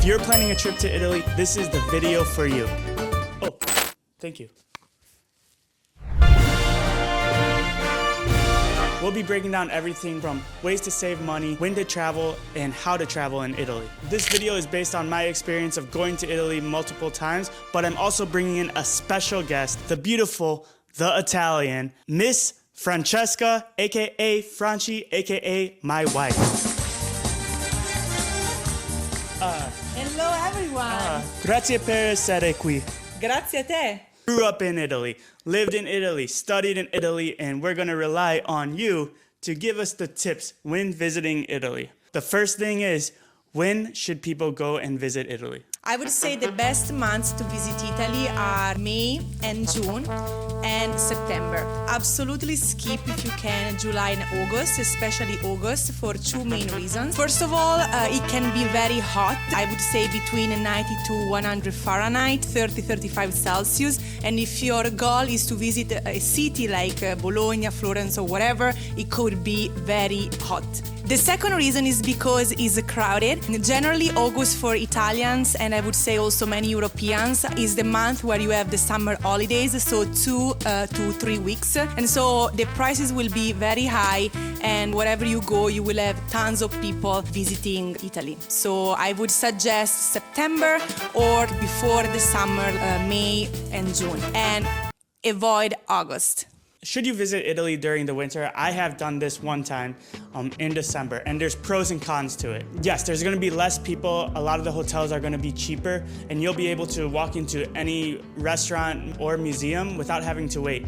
If you're planning a trip to Italy, this is the video for you. Oh, thank you. We'll be breaking down everything from ways to save money, when to travel, and how to travel in Italy. This video is based on my experience of going to Italy multiple times, but I'm also bringing in a special guest, the beautiful, the Italian, Miss Francesca, aka Franci, aka my wife. Hello everyone! Grazie per essere qui. Grazie a te! Grew up in Italy, lived in Italy, studied in Italy, and we're gonna rely on you to give us the tips when visiting Italy. The first thing is, when should people go and visit Italy? I would say the best months to visit Italy are May and June and September. Absolutely skip, if you can, July and August, especially August, for two main reasons. First of all, it can be very hot. I would say between 90 to 100 Fahrenheit, 30-35 Celsius. And if your goal is to visit a city like Bologna, Florence or whatever, it could be very hot. The second reason is because it's crowded. Generally, August for Italians, and I would say also many Europeans, is the month where you have the summer holidays, so 2 to 3 weeks. And so the prices will be very high, and wherever you go, you will have tons of people visiting Italy. So I would suggest September or before the summer, May and June, and avoid August. Should you visit Italy during the winter? I have done this one time in December, and there's pros and cons to it. Yes, there's gonna be less people, a lot of the hotels are gonna be cheaper, and you'll be able to walk into any restaurant or museum without having to wait.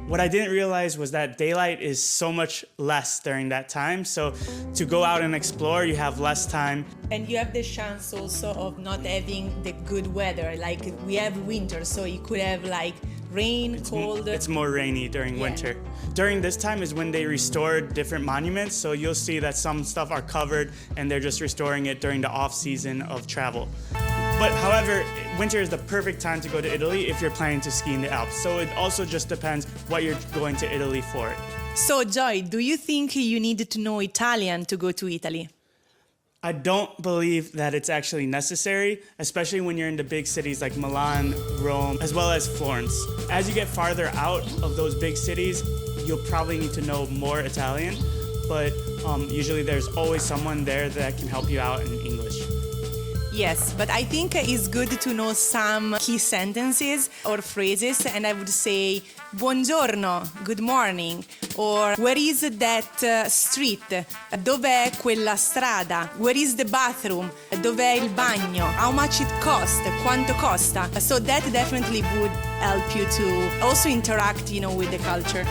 What I didn't realize was that daylight is so much less during that time, so to go out and explore, you have less time. And you have the chance also of not having the good weather, like we have winter, so you could have like rain, cold. It's more rainy during winter. During this time is when they restore different monuments, so you'll see that some stuff are covered and they're just restoring it during the off season of travel. But however, winter is the perfect time to go to Italy if you're planning to ski in the Alps. So it also just depends what you're going to Italy for. So Joy, do you think you need to know Italian to go to Italy? I don't believe that it's actually necessary, especially when you're in the big cities like Milan, Rome, as well as Florence. As you get farther out of those big cities, you'll probably need to know more Italian, but usually there's always someone there that can help you out in English. Yes, but I think it's good to know some key sentences or phrases, and I would say buongiorno, good morning, or where is that street? Dov'è quella strada? Where is the bathroom? Dov'è il bagno? How much it costs? Quanto costa? So that definitely would help you to also interact, with the culture.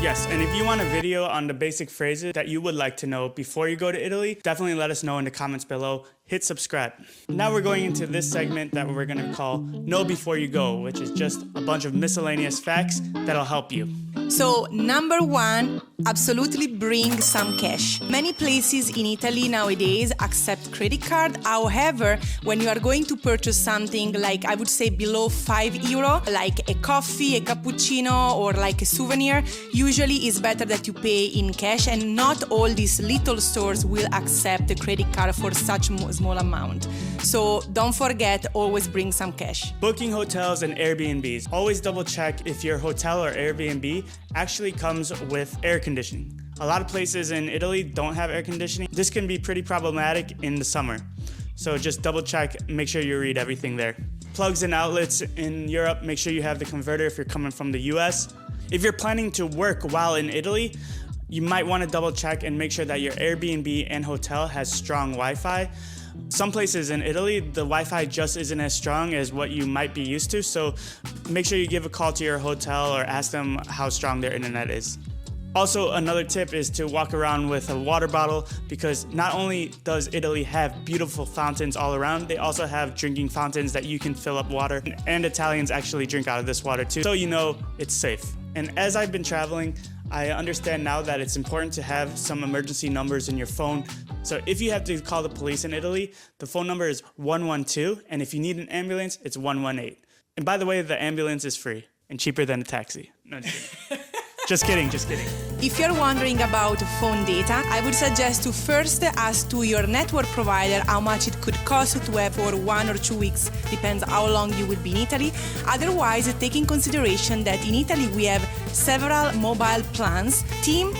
Yes, and if you want a video on the basic phrases that you would like to know before you go to Italy, definitely let us know in the comments below. Hit subscribe. Now we're going into this segment that we're gonna call Know Before You Go, which is just a bunch of miscellaneous facts that'll help you. So, number one, absolutely bring some cash. Many places in Italy nowadays accept credit card. However, when you are going to purchase something like, I would say below €5, like a coffee, a cappuccino, or like a souvenir, usually it's better that you pay in cash, and not all these little stores will accept a credit card for such small amount. So don't forget, always bring some cash. Booking hotels and Airbnbs. Always double check if your hotel or Airbnb actually comes with air conditioning. A lot of places in Italy don't have air conditioning. This can be pretty problematic in the summer. So just double check, make sure you read everything there. Plugs and outlets in Europe, make sure you have the converter if you're coming from the US. If you're planning to work while in Italy, you might want to double check and make sure that your Airbnb and hotel has strong Wi-Fi. Some places in Italy, the Wi-Fi just isn't as strong as what you might be used to, so make sure you give a call to your hotel or ask them how strong their internet is. Also, another tip is to walk around with a water bottle, because not only does Italy have beautiful fountains all around, they also have drinking fountains that you can fill up water, and Italians actually drink out of this water too, so you know it's safe. And as I've been traveling, I understand now that it's important to have some emergency numbers in your phone. So if you have to call the police in Italy, the phone number is 112, and if you need an ambulance, it's 118. And by the way, the ambulance is free and cheaper than a taxi. No, just kidding. Just kidding. If you're wondering about phone data, I would suggest to first ask to your network provider how much it could cost to have for 1 or 2 weeks, depends how long you will be in Italy. Otherwise, take in consideration that in Italy we have several mobile plans, TIM,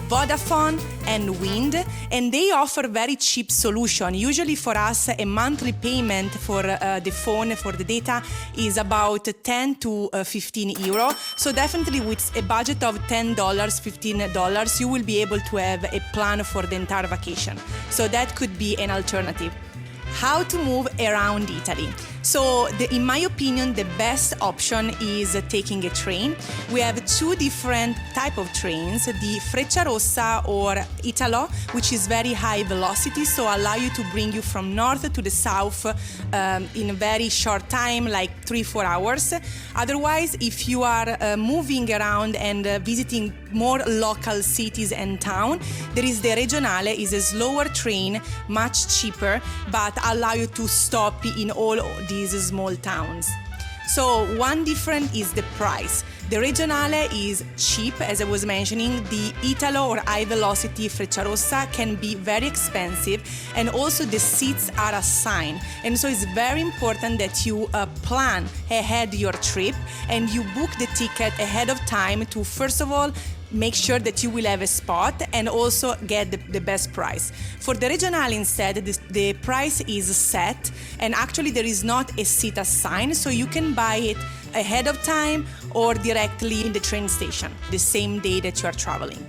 Vodafone and Wind, and they offer very cheap solution. Usually for us, a monthly payment for the phone, for the data, is about 10 to 15 euro. So definitely with a budget of $10, $15, you will be able to have a plan for the entire vacation. So that could be an alternative. How to move around Italy. So in my opinion, the best option is taking a train. We have two different type of trains, the Frecciarossa or Italo, which is very high velocity, so allow you to bring you from north to the south in a very short time, like 3-4 hours. Otherwise, if you are moving around and visiting more local cities and town, there is the Regionale, is a slower train, much cheaper, but allow you to stop in all these small towns. So one difference is the price. The Regionale is cheap, as I was mentioning. The Italo or high velocity Frecciarossa can be very expensive, and also the seats are assigned. And so it's very important that you plan ahead your trip and you book the ticket ahead of time to, first of all, make sure that you will have a spot and also get the best price. For the Regionale instead, the price is set, and actually there is not a seat assigned, so you can buy it ahead of time or directly in the train station the same day that you are traveling.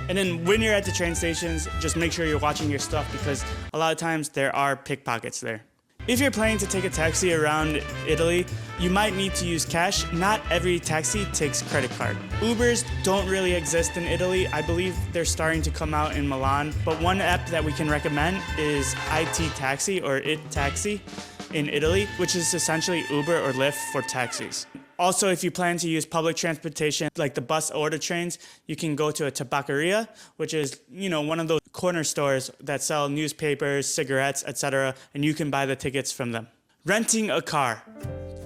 And then when you're at the train stations, just make sure you're watching your stuff, because a lot of times there are pickpockets there. If you're planning to take a taxi around Italy, you might need to use cash. Not every taxi takes credit card. Ubers don't really exist in Italy. I believe they're starting to come out in Milan. But one app that we can recommend is IT Taxi or It Taxi in Italy, which is essentially Uber or Lyft for taxis. Also, if you plan to use public transportation, like the bus or the trains, you can go to a tabacceria, which is, one of those corner stores that sell newspapers, cigarettes, etc., and you can buy the tickets from them. Renting a car.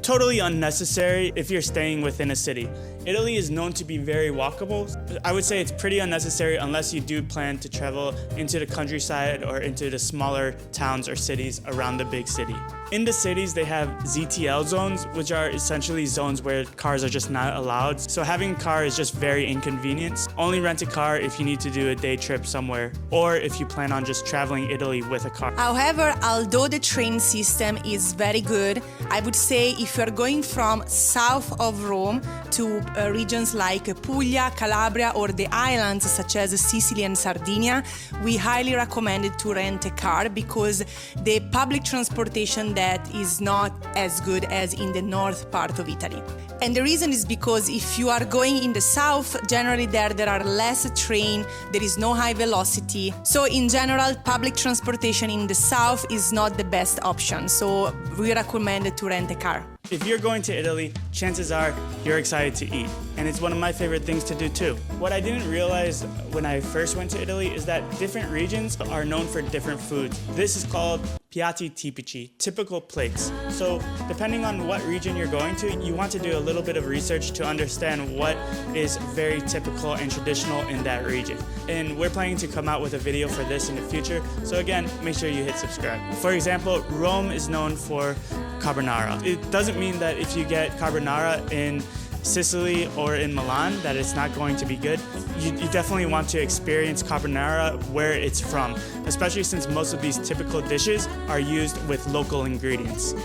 Totally unnecessary if you're staying within a city. Italy is known to be very walkable. I would say it's pretty unnecessary unless you do plan to travel into the countryside or into the smaller towns or cities around the big city. In the cities, they have ZTL zones, which are essentially zones where cars are just not allowed. So having a car is just very inconvenient. Only rent a car if you need to do a day trip somewhere, or if you plan on just traveling Italy with a car. However, although the train system is very good, I would say if you're going from south of Rome to regions like Puglia, Calabria, or the islands such as Sicily and Sardinia, we highly recommend it to rent a car, because the public transportation that is not as good as in the north part of Italy. And the reason is because if you are going in the south, generally there are less train, there is no high velocity. So in general, public transportation in the south is not the best option. So we recommend to rent a car. If you're going to Italy, chances are you're excited to eat. And it's one of my favorite things to do too. What I didn't realize when I first went to Italy is that different regions are known for different foods. This is called piatti tipici, typical plates. So depending on what region you're going to, you want to do a little bit of research to understand what is very typical and traditional in that region. And we're planning to come out with a video for this in the future. So again, make sure you hit subscribe. For example, Rome is known for carbonara. It doesn't mean that if you get carbonara in Sicily or in Milan that it's not going to be good. You definitely want to experience carbonara where it's from, especially since most of these typical dishes are used with local ingredients.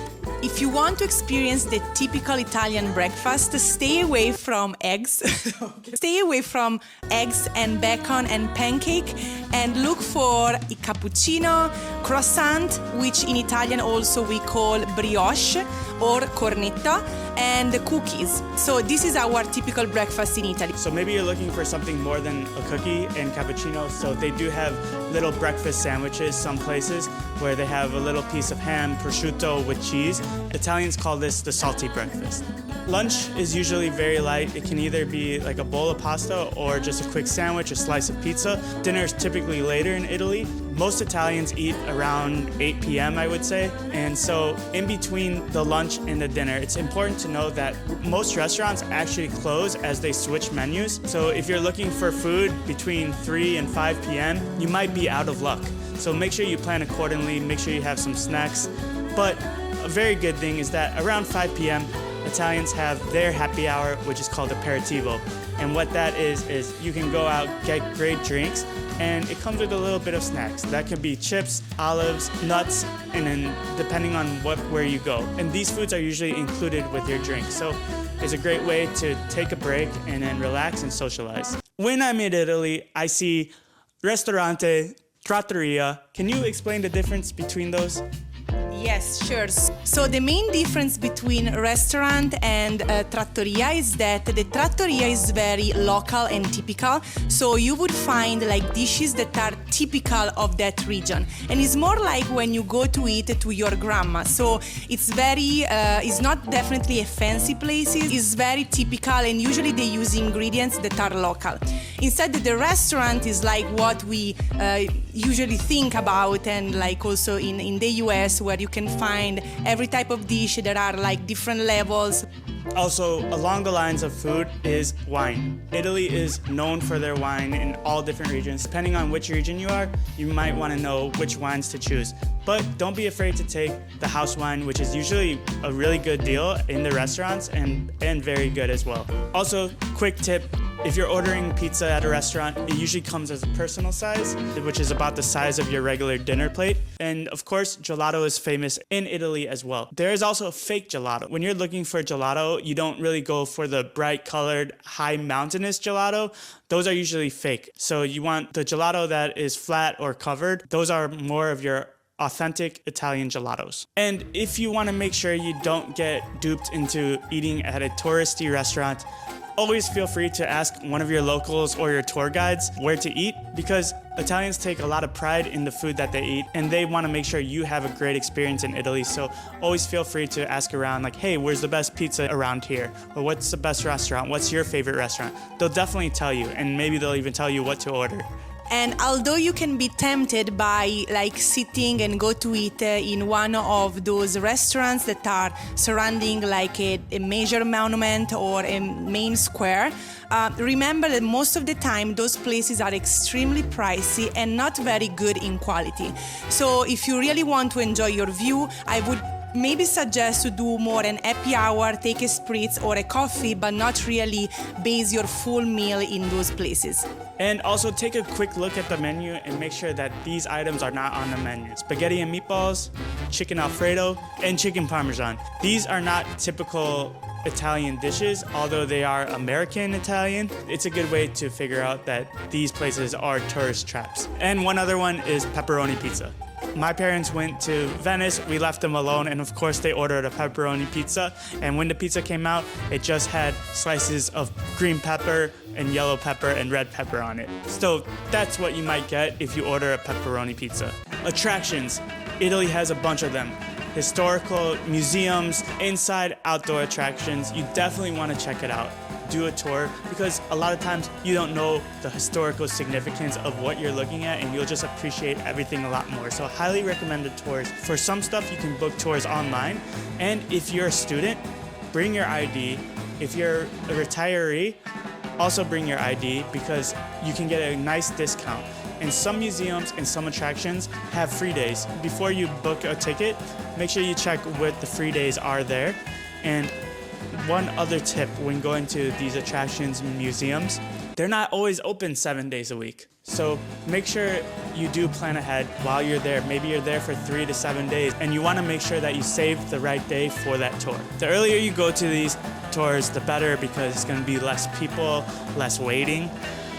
If you want to experience the typical Italian breakfast, stay away from eggs. Stay away from eggs and bacon and pancake, and look for a cappuccino, croissant, which in Italian also we call brioche or cornetto, and cookies. So this is our typical breakfast in Italy. So maybe you're looking for something more than a cookie and cappuccino. So they do have little breakfast sandwiches some places where they have a little piece of ham, prosciutto with cheese. Italians call this the salty breakfast. Lunch is usually very light. It can either be like a bowl of pasta or just a quick sandwich, a slice of pizza. Dinner is typically later in Italy. Most Italians eat around 8 p.m., I would say. And so in between the lunch and the dinner, it's important to know that most restaurants actually close as they switch menus. So if you're looking for food between 3 and 5 p.m., you might be out of luck. So make sure you plan accordingly, make sure you have some snacks. But a very good thing is that around 5 p.m., Italians have their happy hour, which is called Aperitivo. And what that is you can go out, get great drinks, and it comes with a little bit of snacks. That could be chips, olives, nuts, and then depending on where you go. And these foods are usually included with your drink. So it's a great way to take a break and then relax and socialize. When I'm in Italy, I see Ristorante, Trattoria. Can you explain the difference between those? Yes, sure. So the main difference between restaurant and trattoria is that the trattoria is very local and typical. So you would find like dishes that are typical of that region, and it's more like when you go to eat to your grandma. So it's it's not definitely a fancy place. It's very typical, and usually they use ingredients that are local. Instead, the restaurant is like what we usually think about, and like also in the US, where you can find every type of dish. There are like different levels. Also, along the lines of food is wine. Italy is known for their wine in all different regions. Depending on which region you are, you might want to know which wines to choose. But don't be afraid to take the house wine, which is usually a really good deal in the restaurants and very good as well. Also, quick tip, if you're ordering pizza at a restaurant, it usually comes as a personal size, which is about the size of your regular dinner plate. And of course, gelato is famous in Italy as well. There is also fake gelato. When you're looking for gelato, you don't really go for the bright colored, high mountainous gelato. Those are usually fake. So you want the gelato that is flat or covered. Those are more of your authentic Italian gelatos. And if you want to make sure you don't get duped into eating at a touristy restaurant, always feel free to ask one of your locals or your tour guides where to eat, because Italians take a lot of pride in the food that they eat, and they want to make sure you have a great experience in Italy. So always feel free to ask around, like, hey, where's the best pizza around here? Or what's the best restaurant? What's your favorite restaurant? They'll definitely tell you, and maybe they'll even tell you what to order. And although you can be tempted by like sitting and go to eat in one of those restaurants that are surrounding like a major monument or a main square, remember that most of the time those places are extremely pricey and not very good in quality. So if you really want to enjoy your view, I would maybe suggest to do more an happy hour, take a spritz or a coffee, but not really base your full meal in those places. And also take a quick look at the menu and make sure that these items are not on the menu. Spaghetti and meatballs, chicken Alfredo, and chicken Parmesan. These are not typical Italian dishes, although they are American Italian. It's a good way to figure out that these places are tourist traps. And one other one is pepperoni pizza. My parents went to Venice, we left them alone, and of course they ordered a pepperoni pizza. And when the pizza came out, it just had slices of green pepper and yellow pepper and red pepper on it. So that's what you might get if you order a pepperoni pizza. Attractions. Italy has a bunch of them. Historical museums, inside, outdoor attractions. You definitely want to check it out. Do a tour, because a lot of times you don't know the historical significance of what you're looking at, and you'll just appreciate everything a lot more. So I highly recommend the tours. For some stuff, you can book tours online. And if you're a student, bring your ID. If you're a retiree, also bring your ID, because you can get a nice discount. And some museums and some attractions have free days. Before you book a ticket, make sure you check what the free days are there. And one other tip when going to these attractions and museums, they're not always open 7 days a week. So make sure you do plan ahead while you're there. Maybe you're there for 3 to 7 days, and you want to make sure that you save the right day for that tour. The earlier you go to these tours, the better, because it's going to be less people, less waiting,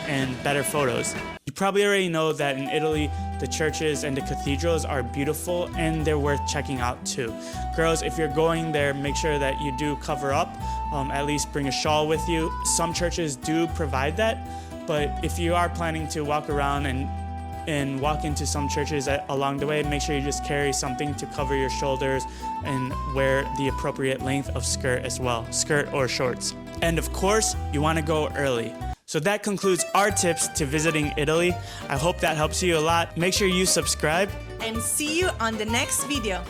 and better photos. You probably already know that in Italy, the churches and the cathedrals are beautiful, and they're worth checking out too. Girls, if you're going there, make sure that you do cover up. At least bring a shawl with you. Some churches do provide that, but if you are planning to walk around and walk into some churches along the way, make sure you just carry something to cover your shoulders and wear the appropriate length of skirt as well, skirt or shorts. And of course, you want to go early. So that concludes our tips to visiting Italy. I hope that helps you a lot. Make sure you subscribe. And see you on the next video.